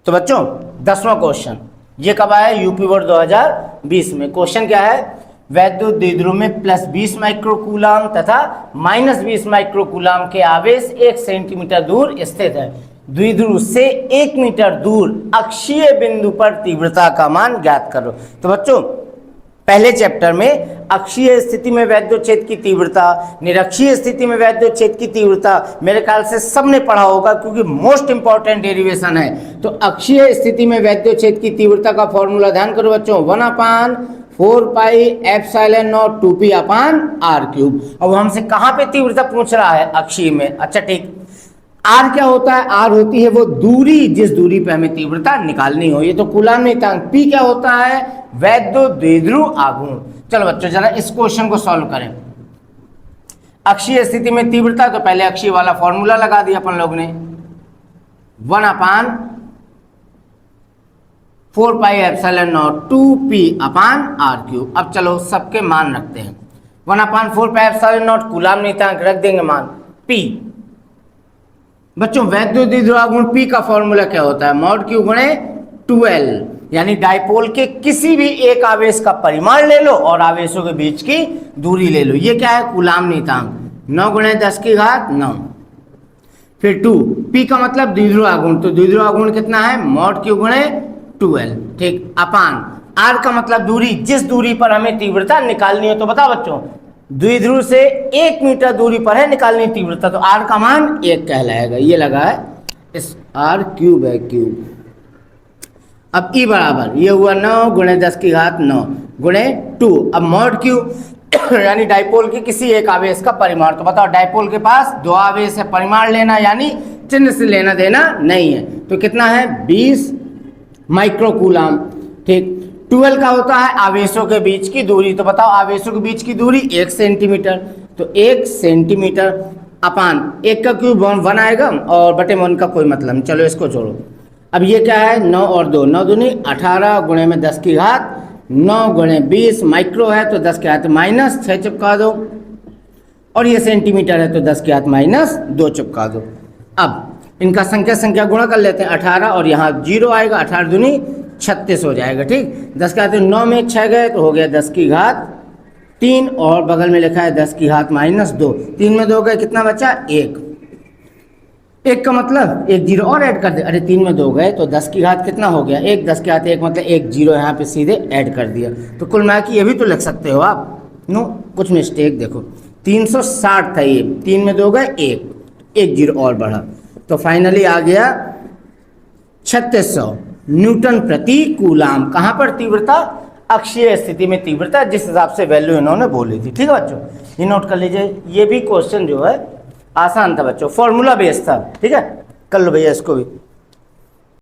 तो बच्चों 10वां क्वेश्चन ये कब आया, यूपी बोर्ड 2020 में। क्वेश्चन क्या है, वैद्युत द्विध्रुव में +20 माइक्रोकूलाम तथा -20 माइक्रोकूलाम के आवेश 1 सेंटीमीटर दूर स्थित है। द्विध्रुव से 1 मीटर दूर अक्षीय बिंदु पर तीव्रता का मान ज्ञात करो। तो बच्चों पहले चैप्टर में अक्षीय स्थिति में वैद्युत क्षेत्र की तीव्रता, निरक्षीय स्थिति में वैद्युत क्षेत्र की तीव्रता मेरे ख्याल से सबने पढ़ा होगा क्योंकि मोस्ट इंपॉर्टेंट डेरिवेशन है। तो अक्षीय स्थिति में वैद्युत क्षेत्र की तीव्रता का फॉर्मूला ध्यान करो बच्चों, 1/4 पाई एप्सिलॉन नॉट 2p/r³। अब हमसे कहां पे तीव्रता पूछ रहा है, अक्षीय में। अच्छा ठीक, आर क्या होता है, आर होती है वो दूरी जिस दूरी पे हमें तीव्रता निकालनी हो, ये तो कूलाम नियतांक। पी क्या होता है, वैद्युत द्विध्रुव आघूर्ण। चलो बच्चों जरा इस क्वेश्चन को सॉल्व करें। अक्षीय स्थिति में तीव्रता, तो पहले अक्षीय वाला फॉर्मूला लगा दिया अपन लोग ने, 1/4 पाई एप्सिलॉन नॉट 2p/r³। अब चलो सबके मान रखते हैं। 1/4 पाई एप्सिलॉन नॉट कूलाम नियतांक रख देंगे मान p। बच्चों वैद्युत द्विध्रुव आघूर्ण P का फॉर्मूला क्या होता है, मॉड Q गुणे 2L, यानी डायपोल के किसी भी एक आवेश का परिमाण ले लो और आवेशों के बीच की दूरी ले लो। ये क्या है, कूलाम नियतांक, 9 × 10⁹। फिर 2 P का मतलब द्विध्रुव आघूर्ण, तो द्विध्रुव आघूर्ण कितना है, मॉड Q गुणे 2L, ठीक, अपान R का मतलब दूरी, जिस दूरी पर हमें तीव्रता निकालनी है। तो बताओ बच्चों द्विध्रुव से 1 मीटर दूरी पर है निकालनी तीव्रता, तो R का मान 1 कहलाएगा। ये लगा है इस r³/3। अब E बराबर ये हुआ 9 × 10⁹ गुणे 2। अब मॉड Q यानी डायपोल के किसी एक आवेश का परिमाण। तो बताओ डायपोल के पास 2 आवेश है, परिमाण लेना यानी चिन्ह से लेना देना नहीं है, तो कितना है 20 माइक्रोकूलाम, ठीक। 12 का होता है आवेशों के बीच की दूरी, तो बताओ आवेशों के बीच की दूरी 1 सेंटीमीटर, तो 1 सेंटीमीटर अपान 1 का क्यूब 1 आएगा और बटे 1 का कोई मतलब नहीं, चलो इसको छोड़ो। अब ये क्या है, 9 और 2, 9 दूनी 18 गुणे में 10⁻, 9 गुणे 20 माइक्रो है तो 10⁻, -6 चिपका दो, और ये सेंटीमीटर है तो 10⁻- 2 चिपका दो। अब इनका संख्या गुणा कर लेते हैं, 18 और यहाँ 0 आएगा, 18 दूनी 36 हो जाएगा, ठीक। 10⁻9 में 6 गए तो हो गया 10⁻3 और बगल में लिखा है 10⁻-2, 3 में 2 गए, कितना बचा 1। 1 का मतलब 1 0 और ऐड कर दे, अरे 3 में 2 गए तो 10⁻, कितना हो गया 1, 10⁻1 मतलब 1 0 यहाँ पे सीधे ऐड कर दिया। तो कुल मिला के ये भी तो लिख सकते हो आप, नो कुछ मिस्टेक, देखो 360 था ये, 3 में 2 गए 1 0 और बढ़ा, तो फाइनली आ गया 3600 न्यूटन प्रति कूलाम। कहाँ पर तीव्रता, अक्षीय स्थिति में तीव्रता, जिस हिसाब से वैल्यू इन्होंने बोली थी, ठीक है बच्चों, ये नोट कर लीजिए। ये भी क्वेश्चन जो है आसान था बच्चों, फॉर्मूला बेस्ड था, ठीक है, कर लो भैया इसको भी।